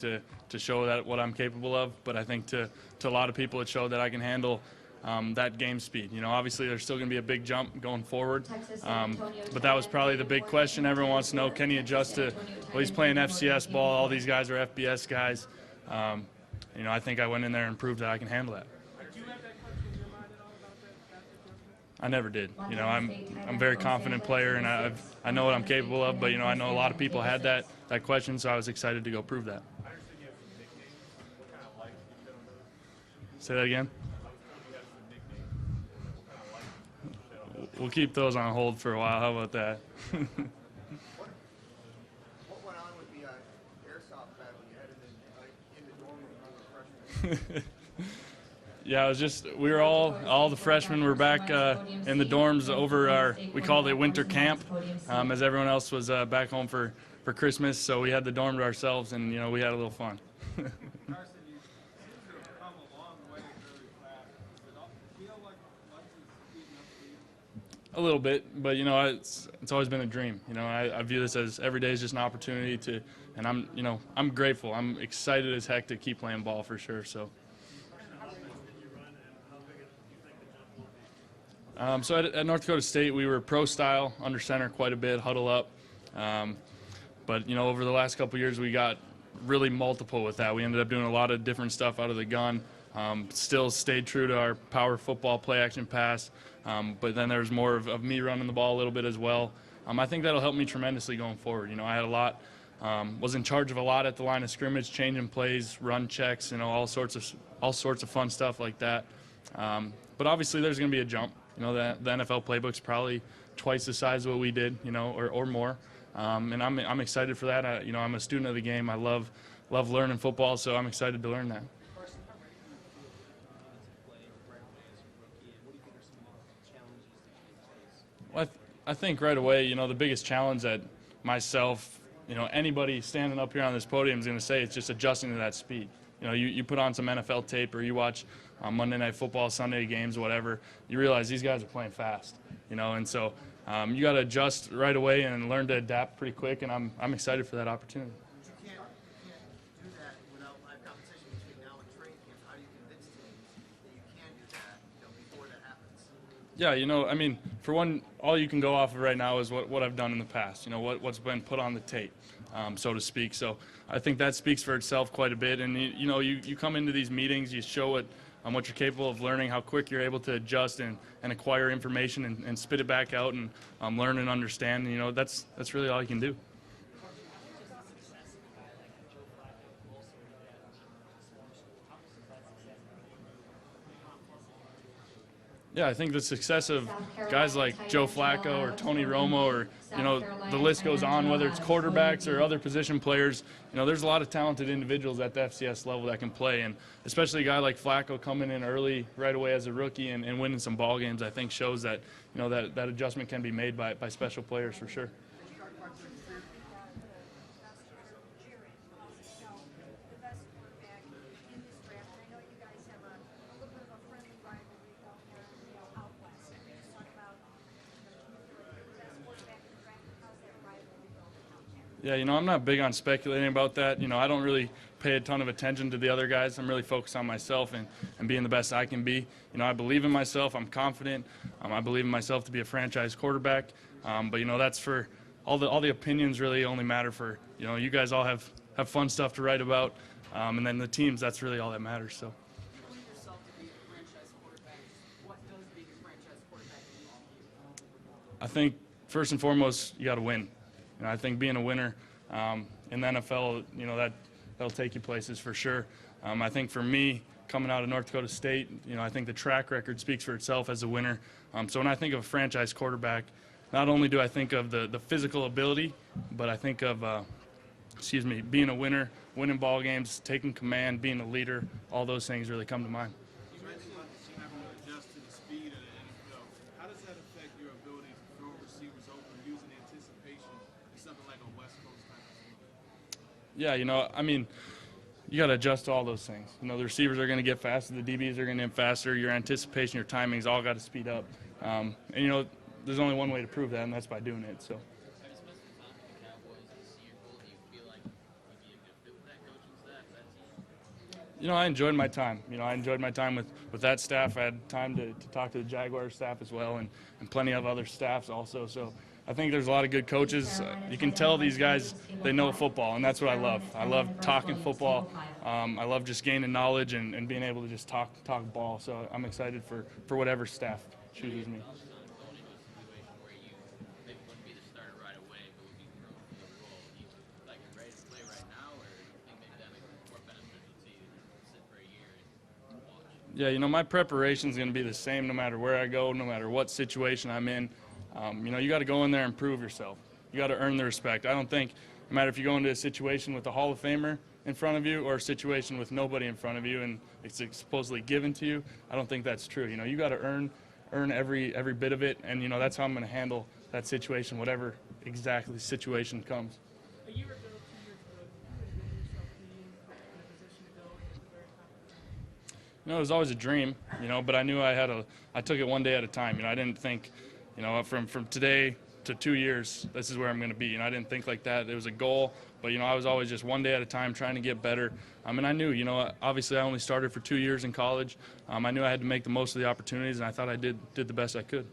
to show that what I'm capable of, but I think to a lot of people it showed that I can handle that game speed. You know, obviously there's still going to be a big jump going forward, but that was probably the big question. Everyone wants to know, can he adjust to, well, he's playing FCS ball, all these guys are FBS guys. You know, I think I went in there and proved that I can handle that. I never did. You know, I'm a very confident player, and I know what I'm capable of. But you know, I know a lot of people had that question, so I was excited to go prove that. Say that again. We'll keep those on hold for a while. How about that? What went on with the airsoft battle you had in the dorm room with the freshmen? Yeah, it was just, we were all the freshmen were back in the dorms over we called it winter camp, as everyone else was back home for Christmas. So we had the dorm to ourselves, and you know, we had a little fun. Carson, you seem to have come a long way really fast. Does it feel like life is speeding up for you? A little bit, but you know, it's always been a dream. You know, I view this as every day is just an opportunity to, and I'm grateful. I'm excited as heck to keep playing ball for sure. So. So at North Dakota State, we were pro style, under center quite a bit, huddle up. But you know, over the last couple of years, we got really multiple with that. We ended up doing a lot of different stuff out of the gun. Still stayed true to our power football play action pass. But then there's more of me running the ball a little bit as well. I think that'll help me tremendously going forward. You know, I had a lot, was in charge of a lot at the line of scrimmage, changing plays, run checks, you know, all sorts of fun stuff like that. But obviously, there's going to be a jump. You know, the NFL playbook's probably twice the size of what we did, you know, or more. And I'm excited for that. You know, I'm a student of the game. I love learning football, so I'm excited to learn that. Carson, how ready do you feel to play right away as a rookie, and what do you think are some of the challenges that you face? Well, I think right away, you know, the biggest challenge that myself, you know, anybody standing up here on this podium is going to say, it's just adjusting to that speed. You know, you put on some NFL tape or you watch Monday Night Football, Sunday games, whatever, you realize these guys are playing fast, you know, and so you got to adjust right away and learn to adapt pretty quick, and I'm excited for that opportunity. But you can't do that without live competition between now and training camp. How do you convince teams that you can do that, you know, before that happens? Yeah, you know, I mean, for one, all you can go off of right now is what I've done in the past, you know, what's been put on the tape, so to speak. So I think that speaks for itself quite a bit. And, you know, you come into these meetings, you show what you're capable of learning, how quick you're able to adjust and acquire information and spit it back out and learn and understand. And, you know, that's really all you can do. Yeah, I think the success of guys like Joe Flacco or Tony Romo or, you know, the list goes on, whether it's quarterbacks or other position players, you know, there's a lot of talented individuals at the FCS level that can play. And especially a guy like Flacco coming in early, right away as a rookie and winning some ball games, I think shows that, you know, that adjustment can be made by special players for sure. Yeah, you know, I'm not big on speculating about that. You know, I don't really pay a ton of attention to the other guys. I'm really focused on myself and being the best I can be. You know, I believe in myself. I'm confident. I believe in myself to be a franchise quarterback. But, you know, that's for all the opinions really only matter for, you know, you guys all have fun stuff to write about. And then the teams, that's really all that matters. So. You believe yourself to be a franchise quarterback. What does being a franchise quarterback mean to you? I think first and foremost, you got to win. You know, I think being a winner in the NFL, you know, that'll take you places for sure. I think for me, coming out of North Dakota State, you know, I think the track record speaks for itself as a winner. So when I think of a franchise quarterback, not only do I think of the physical ability, but I think of, being a winner, winning ball games, taking command, being a leader. All those things really come to mind. You mentioned having to adjust to the speed of the NFL. How does that affect your ability to throw receivers open using anticipation in something like a West Coast type of thing? Yeah, you know, I mean, you got to adjust to all those things. You know, the receivers are going to get faster, the DBs are going to get faster, your anticipation, your timing's all got to speed up. And, you know, there's only one way to prove that, and that's by doing it. So. Have you spent some time with the Cowboys this year? Do you feel like you'd be a good fit with that coaching staff? I enjoyed my time. I enjoyed my time with that staff. I had time to talk to the Jaguars staff as well, and plenty of other staffs also. So I think there's a lot of good coaches. You can tell these guys, they know football, and that's what I love. I love talking football. I love just gaining knowledge and being able to just talk ball. So I'm excited for whatever staff chooses me. Yeah, my preparation is going to be the same no matter where I go, no matter what situation I'm in. You got to go in there and prove yourself. You got to earn the respect. I don't think, no matter if you go into a situation with a Hall of Famer in front of you or a situation with nobody in front of you and it's supposedly given to you, I don't think that's true. You got to earn every bit of it, and that's how I'm going to handle that situation, whatever exactly situation comes. A year ago, 2 years ago, did you envision yourself being in a position to go into the very top of the league? It was always a dream, but I knew I took it one day at a time. I didn't think, from today to 2 years, this is where I'm going to be. I didn't think like that. It was a goal, but, I was always just one day at a time trying to get better. And I knew, obviously I only started for 2 years in college. I knew I had to make the most of the opportunities, and I thought I did the best I could.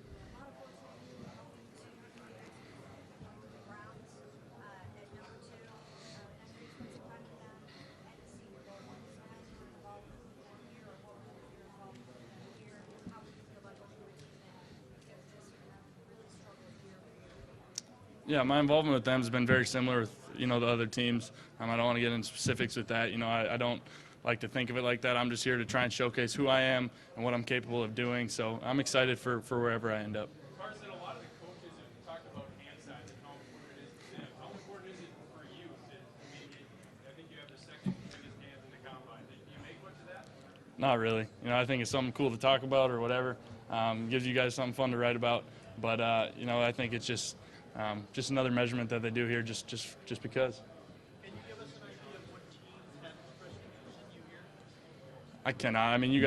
Yeah, my involvement with them has been very similar with, the other teams. I don't want to get into specifics with that. I don't like to think of it like that. I'm just here to try and showcase who I am and what I'm capable of doing. So I'm excited for wherever I end up. Carson, a lot of the coaches have talked about hand size and how important it is to them. How important is it for you? I think you have the second biggest hands in the combine. Do you make much of that? Not really. I think it's something cool to talk about or whatever. Gives you guys something fun to write about. But, I think it's just another measurement that they do here just because. Can you give us an idea of what teams have expressed interest in you here? I cannot. You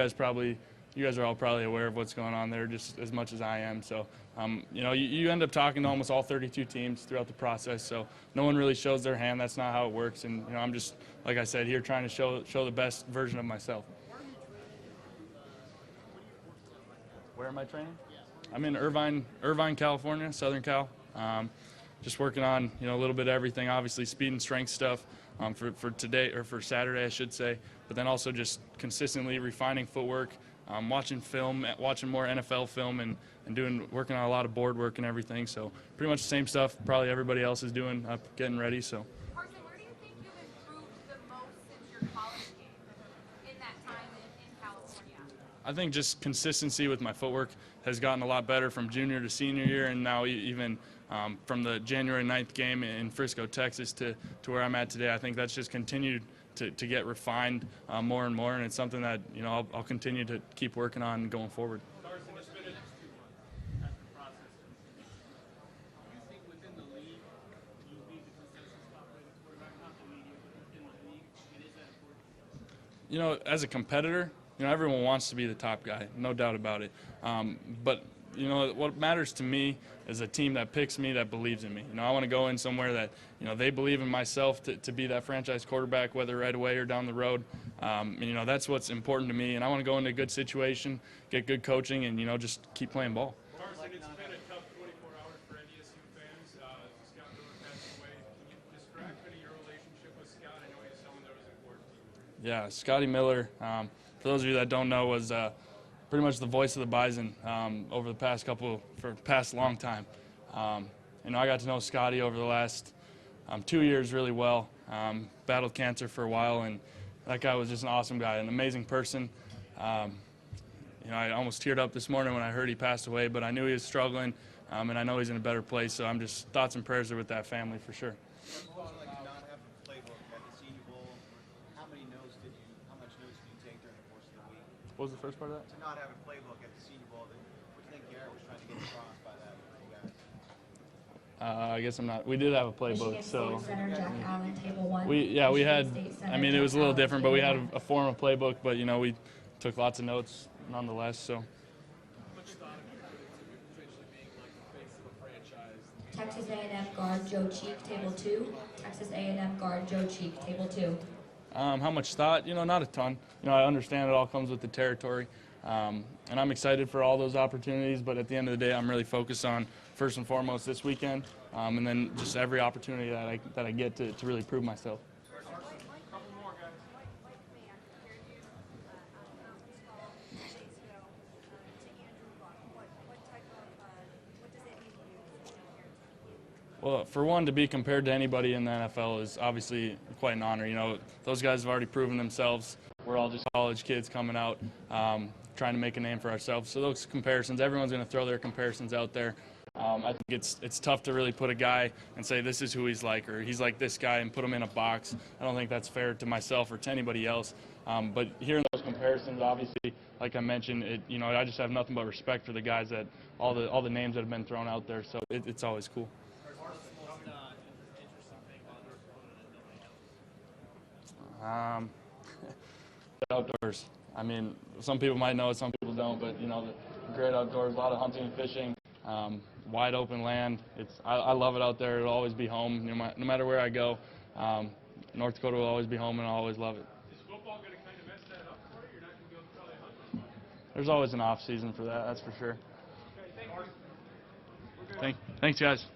guys are all probably aware of what's going on there just as much as I am. So, you end up talking to almost all 32 teams throughout the process. So no one really shows their hand. That's not how it works. And, I'm just, like I said, here trying to show the best version of myself. Where am I training? I'm in Irvine, California, Southern Cal. Just working on, a little bit of everything, obviously speed and strength stuff for today, or for Saturday, I should say, but then also just consistently refining footwork, watching film, watching more NFL film, and working on a lot of board work and everything. So pretty much the same stuff probably everybody else is doing, getting ready. So. Carson, where do you think you've improved the most since your college game in that time in California? I think just consistency with my footwork has gotten a lot better from junior to senior year, and now even from the January 9th game in Frisco, Texas to where I'm at today. I think that's just continued to get refined more and more, and it's something that I'll continue to keep working on going forward. Carson, it's been a after process. Do you think within the league you'll be the consensus top-rated quarterback, not the media, but within the league? And is that important? As a competitor, everyone wants to be the top guy, no doubt about it. But what matters to me is a team that picks me, that believes in me. I want to go in somewhere that, they believe in myself to be that franchise quarterback, whether right away or down the road. That's what's important to me. And I want to go into a good situation, get good coaching, and, just keep playing ball. Carson, it's been a tough 24 hours for NDSU fans. Scott Miller passed away. Can you describe kind of your relationship with Scott? I know he's someone that was important to you. Yeah, Scotty Miller, for those of you that don't know, was pretty much the voice of the Bison over the past long time. I got to know Scotty over the last 2 years really well. Battled cancer for a while, and that guy was just an awesome guy, an amazing person. I almost teared up this morning when I heard he passed away, but I knew he was struggling, and I know he's in a better place. So I'm just thoughts and prayers are with that family for sure. What was it like to not have a playbook at the Senior Bowl? How much notes did you take during the course of the week? What was the first part of that? To not have a playbook at the Senior Bowl, what do you think Garrett was trying to get across by that for you guys? I guess I'm not. We did have a playbook, Michigan so State Center Jack Allen, Table 1. we Michigan had. State Center, I mean, it was a little Jack different, but we had Allen, a form of playbook. But we took lots of notes nonetheless. So. Texas A&M guard Joe Cheek, Table 2. Texas A&M guard Joe Cheek, Table 2. How much thought? Not a ton. I understand it all comes with the territory, and I'm excited for all those opportunities. But at the end of the day, I'm really focused on first and foremost this weekend, and then just every opportunity that I get to really prove myself. Well, for one, to be compared to anybody in the NFL is obviously quite an honor. Those guys have already proven themselves. We're all just college kids coming out, trying to make a name for ourselves. So those comparisons, everyone's going to throw their comparisons out there. I think it's tough to really put a guy and say this is who he's like or he's like this guy and put him in a box. I don't think that's fair to myself or to anybody else. But hearing those comparisons, obviously, like I mentioned, I just have nothing but respect for the guys that all the names that have been thrown out there. So it's always cool. Outdoors. I mean, some people might know it, some people don't, but the great outdoors, a lot of hunting and fishing, wide open land. I love it out there. It'll always be home, no matter where I go. North Dakota will always be home, and I'll always love it. Is football going to kind of mess that up for you? You're not going to be able to probably hunt? There's always an off season for that, that's for sure. Okay, thank you. Thanks, guys.